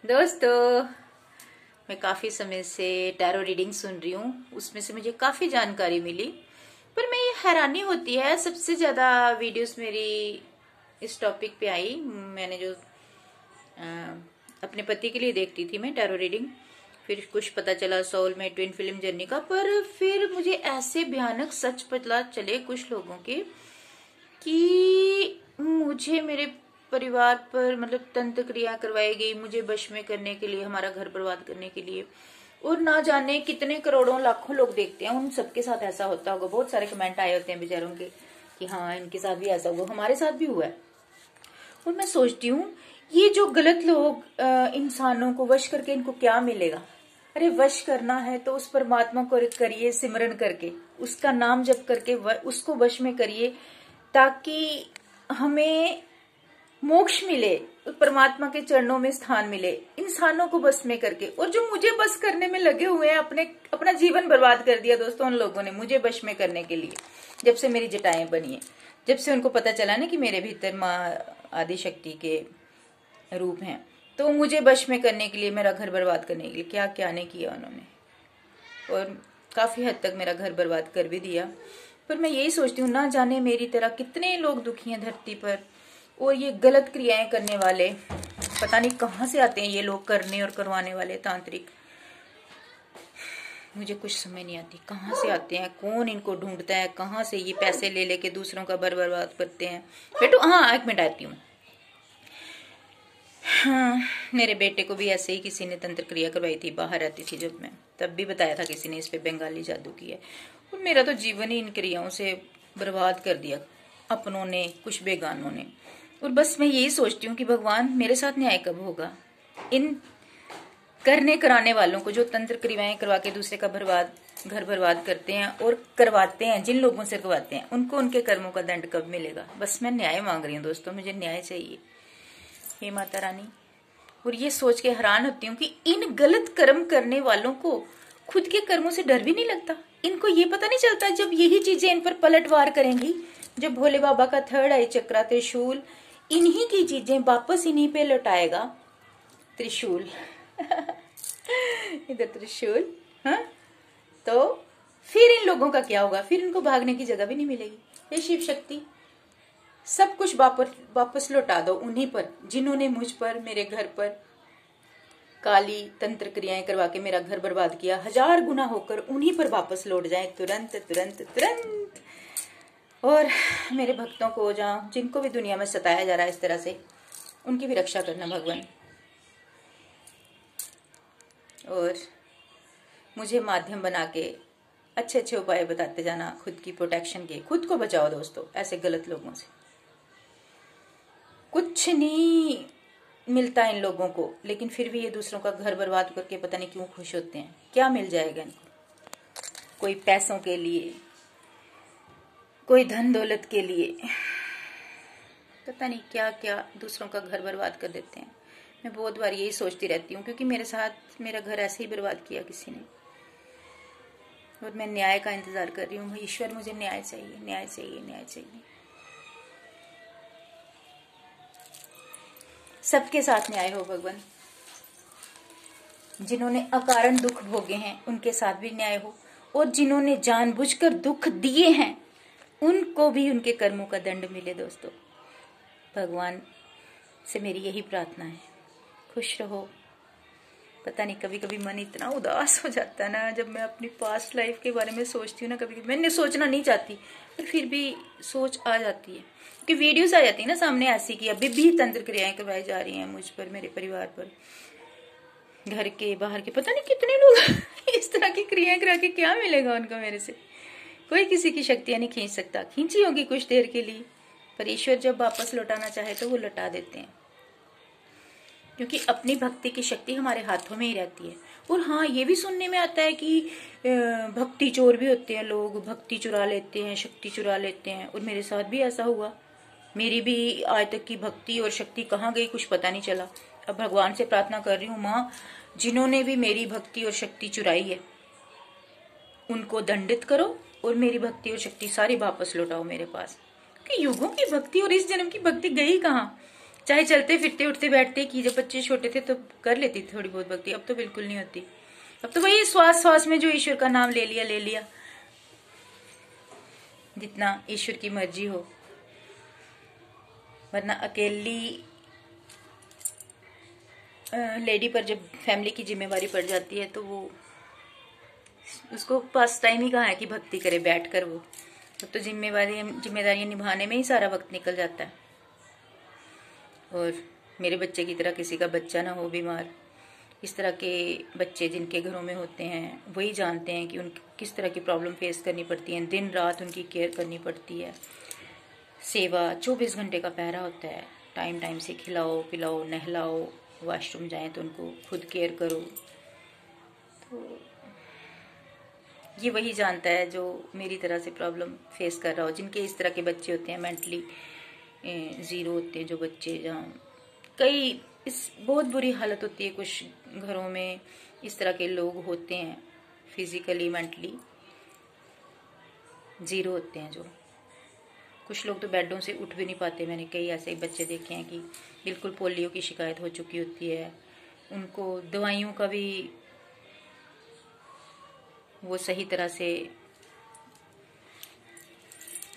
दोस्तों, मैं काफी समय से टैरो रीडिंग सुन रही हूँ। उसमें से मुझे काफी जानकारी मिली, पर मैं ये हैरानी होती है। सबसे ज्यादा वीडियोस मेरी इस टॉपिक पे आई। मैंने जो अपने पति के लिए देखती थी मैं टैरो रीडिंग, फिर कुछ पता चला सोलमेट ट्विन फिल्म जर्नी का, पर फिर मुझे ऐसे भयानक सच पता चले कुछ लोगों के कि मुझे मेरे परिवार पर मतलब तंत्र क्रिया करवाई गई, मुझे वश में करने के लिए, हमारा घर बर्बाद करने के लिए। और ना जाने कितने करोड़ों लाखों लोग देखते हैं, उन सबके साथ ऐसा होता होगा। बहुत सारे कमेंट आए होते हैं बेचारों के कि हाँ इनके साथ भी ऐसा हुआ, हमारे साथ भी हुआ है। और मैं सोचती हूँ ये जो गलत लोग इंसानों को वश करके इनको क्या मिलेगा। अरे वश करना है तो उस परमात्मा को करिए, सिमरन करके, उसका नाम जप करके उसको वश में करिए, ताकि हमें मोक्ष मिले, परमात्मा के चरणों में स्थान मिले, इंसानों को बस में करके। और जो मुझे बस करने में लगे हुए हैं, अपना जीवन बर्बाद कर दिया दोस्तों उन लोगों ने मुझे बस में करने के लिए। जब से मेरी जटाएं बनी है, जब से उनको पता चला ना कि मेरे भीतर माँ आदि शक्ति के रूप हैं, तो मुझे बश में करने के लिए, मेरा घर बर्बाद करने के लिए क्या क्या नहीं किया उन्होंने। और काफी हद तक मेरा घर बर्बाद कर भी दिया। पर मैं यही सोचती हूँ, ना जाने मेरी तरह कितने लोग दुखी हैं धरती पर। और ये गलत क्रियाएं करने वाले पता नहीं कहाँ से आते हैं, ये लोग करने और करवाने वाले तांत्रिक। मुझे कुछ समझ नहीं आती कहाँ से आते हैं, कौन इनको ढूंढता है, कहाँ से ये पैसे ले लेके दूसरों का बर्बाद करते हैं। बेटू हाँ, एक मिनट आती हूँ। हाँ, मेरे बेटे को भी ऐसे ही किसी ने तंत्र क्रिया करवाई थी, बाहर रहती थी जब मैं, तब भी बताया था किसी ने इस पे बंगाली जादू की है। और मेरा तो जीवन ही इन क्रियाओं से बर्बाद कर दिया, अपनों ने कुछ बेगानों ने। और बस मैं यही सोचती हूँ कि भगवान मेरे साथ न्याय कब होगा। इन करने कराने वालों को, जो तंत्र क्रियाएं करवा के दूसरे का घर बर्बाद करते हैं और करवाते हैं, जिन लोगों से करवाते हैं, उनको उनके कर्मों का दंड कब मिलेगा। बस मैं न्याय मांग रही हूँ दोस्तों, मुझे न्याय चाहिए हे माता रानी। और ये सोच के हैरान होती हूँ कि इन गलत कर्म करने वालों को खुद के कर्मों से डर भी नहीं लगता। इनको ये पता नहीं चलता जब यही चीजें इन पर पलटवार करेंगी, जब भोले बाबा का थर्ड आई चक्रा त्रिशूल इन्हीं की चीजें वापस इन्हीं पे लौटाएगा। त्रिशूल इधर त्रिशूल, हाँ, तो फिर इन लोगों का क्या होगा। फिर इनको भागने की जगह भी नहीं मिलेगी। हे शिव शक्ति, सब कुछ वापस लौटा दो उन्हीं पर, जिन्होंने मुझ पर, मेरे घर पर काली तंत्र क्रियाएं करवा के मेरा घर बर्बाद किया। 1000 गुना होकर उन्हीं पर वापस लौट जाए, तुरंत तुरंत तुरंत। और मेरे भक्तों को, जहाँ जिनको भी दुनिया में सताया जा रहा है इस तरह से, उनकी भी रक्षा करना भगवान। और मुझे माध्यम बना के अच्छे अच्छे उपाय बताते जाना खुद की प्रोटेक्शन के। खुद को बचाओ दोस्तों ऐसे गलत लोगों से। कुछ नहीं मिलता इन लोगों को, लेकिन फिर भी ये दूसरों का घर बर्बाद करके पता नहीं क्यों खुश होते हैं। क्या मिल जाएगा इनको? कोई पैसों के लिए, कोई धन दौलत के लिए, पता नहीं क्या क्या दूसरों का घर बर्बाद कर देते हैं। मैं बहुत बार यही सोचती रहती हूँ, क्योंकि मेरे साथ मेरा घर ऐसे ही बर्बाद किया किसी ने। और मैं न्याय का इंतजार कर रही हूँ। ईश्वर मुझे न्याय चाहिए, न्याय चाहिए, न्याय चाहिए। सबके साथ न्याय हो भगवान। जिन्होंने अकारण दुख भोगे हैं उनके साथ भी न्याय हो, और जिन्होंने जानबूझकर दुख दिए हैं उनको भी उनके कर्मों का दंड मिले। दोस्तों भगवान से मेरी यही प्रार्थना है। खुश रहो। पता नहीं कभी कभी मन इतना उदास हो जाता है ना, जब मैं अपनी पास्ट लाइफ के बारे में सोचती हूँ ना। कभी मैंने सोचना नहीं चाहती, पर फिर भी सोच आ जाती है, कि वीडियोस आ जाती है ना सामने ऐसी कि अभी भी तंत्र क्रियाएं करवाई जा रही हैं मुझ पर, मेरे परिवार पर, घर के बाहर के, पता नहीं कितने लोग इस तरह की क्रियाएं करा के क्या मिलेगा उनको मेरे से। कोई किसी की शक्तियां नहीं खींच सकता। खींची होगी कुछ देर के लिए, पर ईश्वर जब वापस लौटाना चाहे तो वो लौटा देते हैं, क्योंकि अपनी भक्ति की शक्ति हमारे हाथों में ही रहती है। और हाँ, ये भी सुनने में आता है कि भक्ति चोर भी होते हैं लोग, भक्ति चुरा लेते हैं, शक्ति चुरा लेते हैं। और मेरे साथ भी ऐसा हुआ। मेरी भी आज तक की भक्ति और शक्ति कहाँ गई कुछ पता नहीं चला। अब भगवान से प्रार्थना कर रही हूँ, माँ जिन्होंने भी मेरी भक्ति और शक्ति चुराई है उनको दंडित करो, और मेरी भक्ति और शक्ति सारी वापस लौटाओ मेरे पास। कि युगों की भक्ति और इस जन्म की भक्ति गई कहाँ? चाहे चलते फिरते उठते बैठते की, जब बच्चे छोटे थे तो कर लेती थी थोड़ी बहुत भक्ति, अब तो बिल्कुल नहीं होती। अब तो वही श्वास श्वास में जो ईश्वर का नाम ले लिया, जितना ईश्वर की मर्जी हो। वरना अकेली लेडी पर जब फैमिली की जिम्मेवारी पड़ जाती है तो वो उसको पास टाइम ही कहाँ है कि भक्ति करे बैठ कर। वो तो जिम्मेदारियां निभाने में ही सारा वक्त निकल जाता है। और मेरे बच्चे की तरह किसी का बच्चा ना हो बीमार। इस तरह के बच्चे जिनके घरों में होते हैं वही जानते हैं कि उन किस तरह की प्रॉब्लम फेस करनी पड़ती है। दिन रात उनकी केयर करनी पड़ती है। सेवा 24 घंटे का पहरा होता है। टाइम टाइम से खिलाओ पिलाओ नहलाओ, वॉशरूम जाएं तो उनको खुद केयर करो। तो ये वही जानता है जो मेरी तरह से प्रॉब्लम फेस कर रहा हो। जिनके इस तरह के बच्चे होते हैं, मेंटली ज़ीरो होते हैं जो बच्चे, जहाँ कई बहुत बुरी हालत होती है। कुछ घरों में इस तरह के लोग होते हैं, फिजिकली मेंटली ज़ीरो होते हैं। जो कुछ लोग तो बेडों से उठ भी नहीं पाते। मैंने कई ऐसे बच्चे देखे हैं कि बिल्कुल पोलियो की शिकायत हो चुकी होती है। उनको दवाइयों का भी वो सही तरह से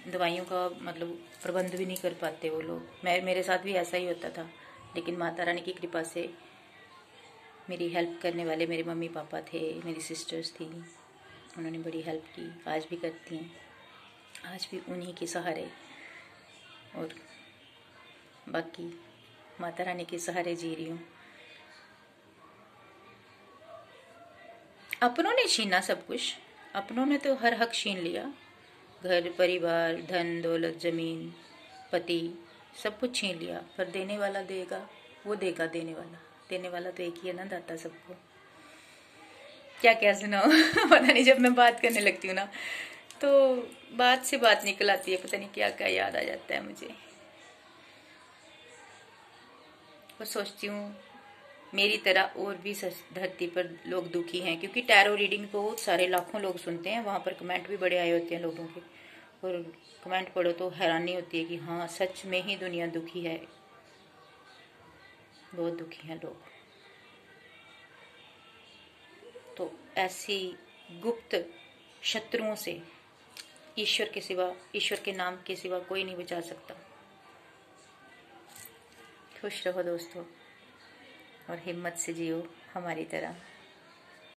दवाइयों का मतलब प्रबंध भी नहीं कर पाते वो लोग। मेरे साथ भी ऐसा ही होता था, लेकिन माता रानी की कृपा से मेरी हेल्प करने वाले मेरे मम्मी पापा थे, मेरी सिस्टर्स थी, उन्होंने बड़ी हेल्प की। आज भी करती हैं, आज भी उन्हीं के सहारे और बाकी माता रानी के सहारे जी रही हूँ। अपनों ने छीना सब कुछ, अपनों ने तो हर हक छीन लिया। घर परिवार धन दौलत जमीन पति सब कुछ छीन लिया, पर देने वाला देगा, वो देगा देने वाला तो एक ही है ना, दाता सबको। क्या क्या सुनाओ पता नहीं, जब मैं बात करने लगती हूँ ना तो बात से बात निकल आती है, पता नहीं क्या क्या याद आ जाता है मुझे। और सोचती हूँ मेरी तरह और भी धरती पर लोग दुखी हैं, क्योंकि टैरो रीडिंग बहुत सारे लाखों लोग सुनते हैं। वहाँ पर कमेंट भी बड़े आए होते हैं लोगों के, और कमेंट पढ़ो तो हैरानी होती है कि हाँ सच में ही दुनिया दुखी है, बहुत दुखी हैं लोग। तो ऐसी गुप्त शत्रुओं से ईश्वर के सिवा, ईश्वर के नाम के सिवा कोई नहीं बचा सकता। खुश रहो दोस्तों और हिम्मत से जियो हमारी तरह।